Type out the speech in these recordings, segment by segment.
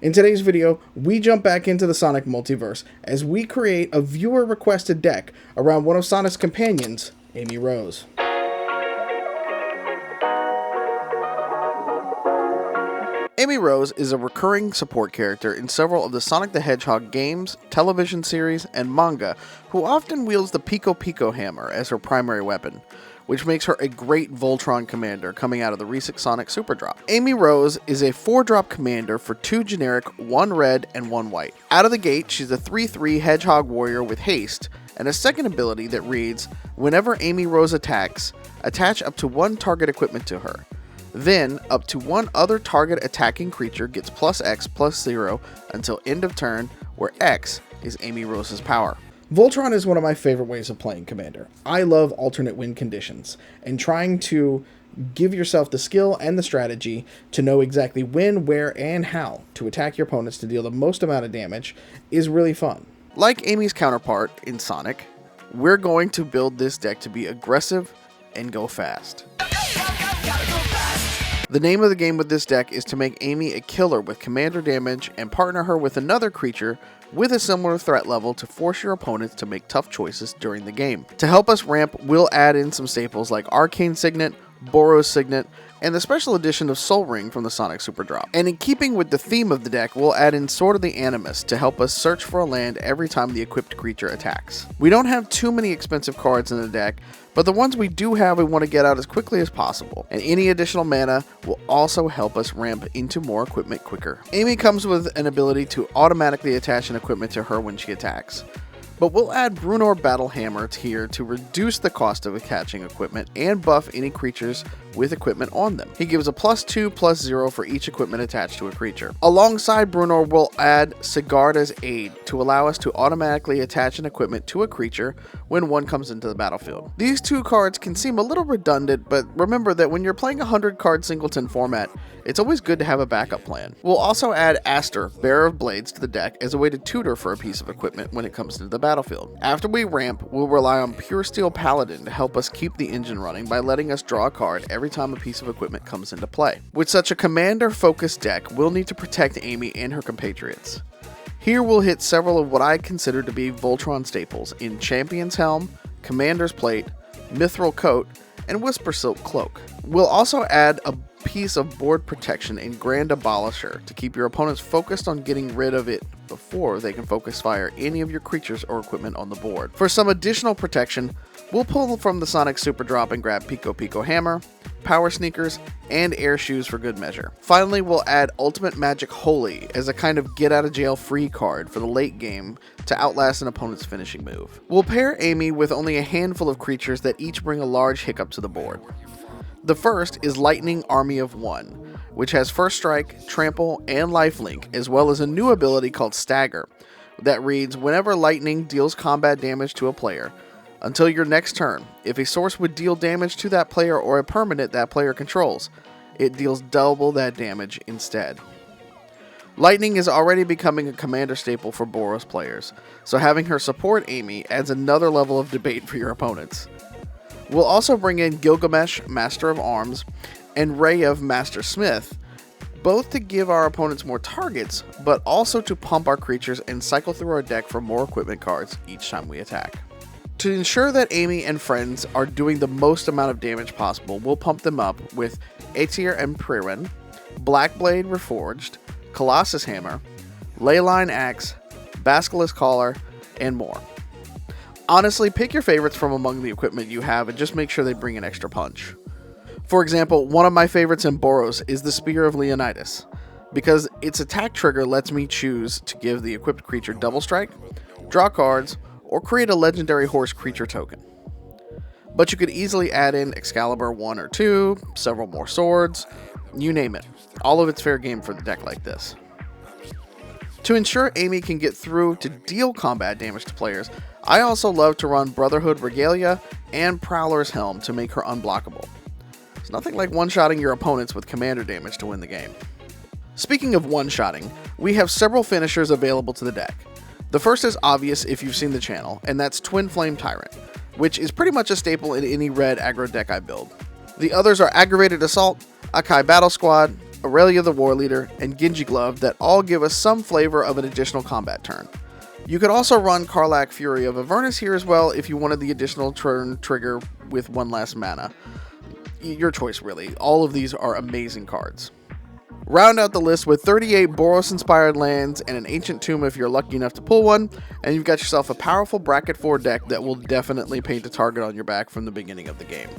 In today's video, we jump back into the Sonic multiverse as we create a viewer-requested deck around one of Sonic's companions, Amy Rose. Amy Rose is a recurring support character in several of the Sonic the Hedgehog games, television series, and manga, who often wields the Pico Pico hammer as her primary weapon, which makes her a great Voltron commander coming out of the recent Sonic Super Drop. Amy Rose is a 4-drop commander for 2 generic, 1 red, and 1 white. Out of the gate, she's a 3/3 Hedgehog warrior with haste, and a second ability that reads, whenever Amy Rose attacks, attach up to 1 target equipment to her. Then, up to 1 other target attacking creature gets +X/+0 until end of turn, where X is Amy Rose's power. Voltron is one of my favorite ways of playing Commander. I love alternate win conditions, and trying to give yourself the skill and the strategy to know exactly when, where, and how to attack your opponents to deal the most amount of damage is really fun. Like Amy's counterpart in Sonic, we're going to build this deck to be aggressive and go fast. The name of the game with this deck is to make Amy a killer with commander damage and partner her with another creature with a similar threat level to force your opponents to make tough choices during the game. To help us ramp, we'll add in some staples like Arcane Signet, Boros Signet, and the special edition of Soul Ring from the Sonic Super Drop. And in keeping with the theme of the deck, we'll add in Sword of the Animus to help us search for a land every time the equipped creature attacks. We don't have too many expensive cards in the deck, but the ones we do have we want to get out as quickly as possible, and any additional mana will also help us ramp into more equipment quicker. Amy comes with an ability to automatically attach an equipment to her when she attacks, but we'll add Brunor Battle Hammer here to reduce the cost of attaching equipment and buff any creatures with equipment on them. He gives a +2/+0 for each equipment attached to a creature. Alongside Brunor, we'll add Sigarda's Aid to allow us to automatically attach an equipment to a creature when one comes into the battlefield. These 2 cards can seem a little redundant, but remember that when you're playing a 100-card singleton format, it's always good to have a backup plan. We'll also add Aster, Bearer of Blades, to the deck as a way to tutor for a piece of equipment when it comes to the battlefield. After we ramp, we'll rely on Pure Steel Paladin to help us keep the engine running by letting us draw a card every time a piece of equipment comes into play. With such a commander-focused deck, we'll need to protect Amy and her compatriots. Here we'll hit several of what I consider to be Voltron staples in Champion's Helm, Commander's Plate, Mithril Coat, and Whisper Silk Cloak. We'll also add a piece of board protection in Grand Abolisher to keep your opponents focused on getting rid of it before they can focus fire any of your creatures or equipment on the board. For some additional protection, we'll pull from the Sonic Super Drop and grab Pico Pico Hammer, Power Sneakers, and Air Shoes for good measure. Finally, we'll add Ultimate Magic Holy as a kind of get-out-of-jail-free card for the late game to outlast an opponent's finishing move. We'll pair Amy with only a handful of creatures that each bring a large hiccup to the board. The first is Lightning Army of One, which has First Strike, Trample, and Lifelink, as well as a new ability called Stagger that reads, whenever lightning deals combat damage to a player, until your next turn, if a source would deal damage to that player or a permanent that player controls, it deals double that damage instead. Lightning is already becoming a commander staple for Boros players, so having her support Amy adds another level of debate for your opponents. We'll also bring in Gilgamesh, Master of Arms, and Rayev, Master Smith, both to give our opponents more targets, but also to pump our creatures and cycle through our deck for more equipment cards each time we attack. To ensure that Amy and friends are doing the most amount of damage possible, we'll pump them up with Aether and Priren, Blackblade Reforged, Colossus Hammer, Leyline Axe, Basilisk Collar, and more. Honestly, pick your favorites from among the equipment you have and just make sure they bring an extra punch. For example, one of my favorites in Boros is the Spear of Leonidas, because its attack trigger lets me choose to give the equipped creature double strike, draw cards, or create a legendary horse creature token. But you could easily add in Excalibur 1 or 2, several more swords, you name it. All of it's fair game for the deck like this. To ensure Amy can get through to deal combat damage to players, I also love to run Brotherhood Regalia and Prowler's Helm to make her unblockable. It's nothing like one-shotting your opponents with commander damage to win the game. Speaking of one-shotting, we have several finishers available to the deck. The first is obvious if you've seen the channel, and that's Twin Flame Tyrant, which is pretty much a staple in any red aggro deck I build. The others are Aggravated Assault, Akai Battle Squad, Aurelia the War Leader, and Genji Glove that all give us some flavor of an additional combat turn. You could also run Karlach Fury of Avernus here as well if you wanted the additional turn trigger with one less mana. Your choice, really. All of these are amazing cards. Round out the list with 38 Boros-inspired lands and an Ancient Tomb if you're lucky enough to pull one, and you've got yourself a powerful Bracket 4 deck that will definitely paint a target on your back from the beginning of the game.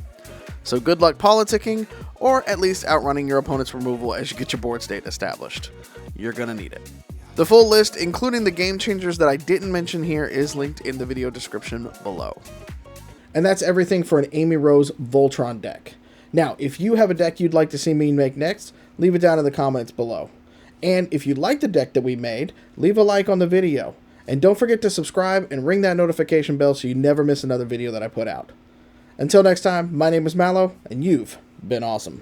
So good luck politicking, or at least outrunning your opponent's removal as you get your board state established. You're gonna need it. The full list, including the game changers that I didn't mention here, is linked in the video description below. And that's everything for an Amy Rose Voltron deck. Now, if you have a deck you'd like to see me make next, leave it down in the comments below. And if you like the deck that we made, leave a like on the video. And don't forget to subscribe and ring that notification bell so you never miss another video that I put out. Until next time, my name is Mallow, and you've been awesome.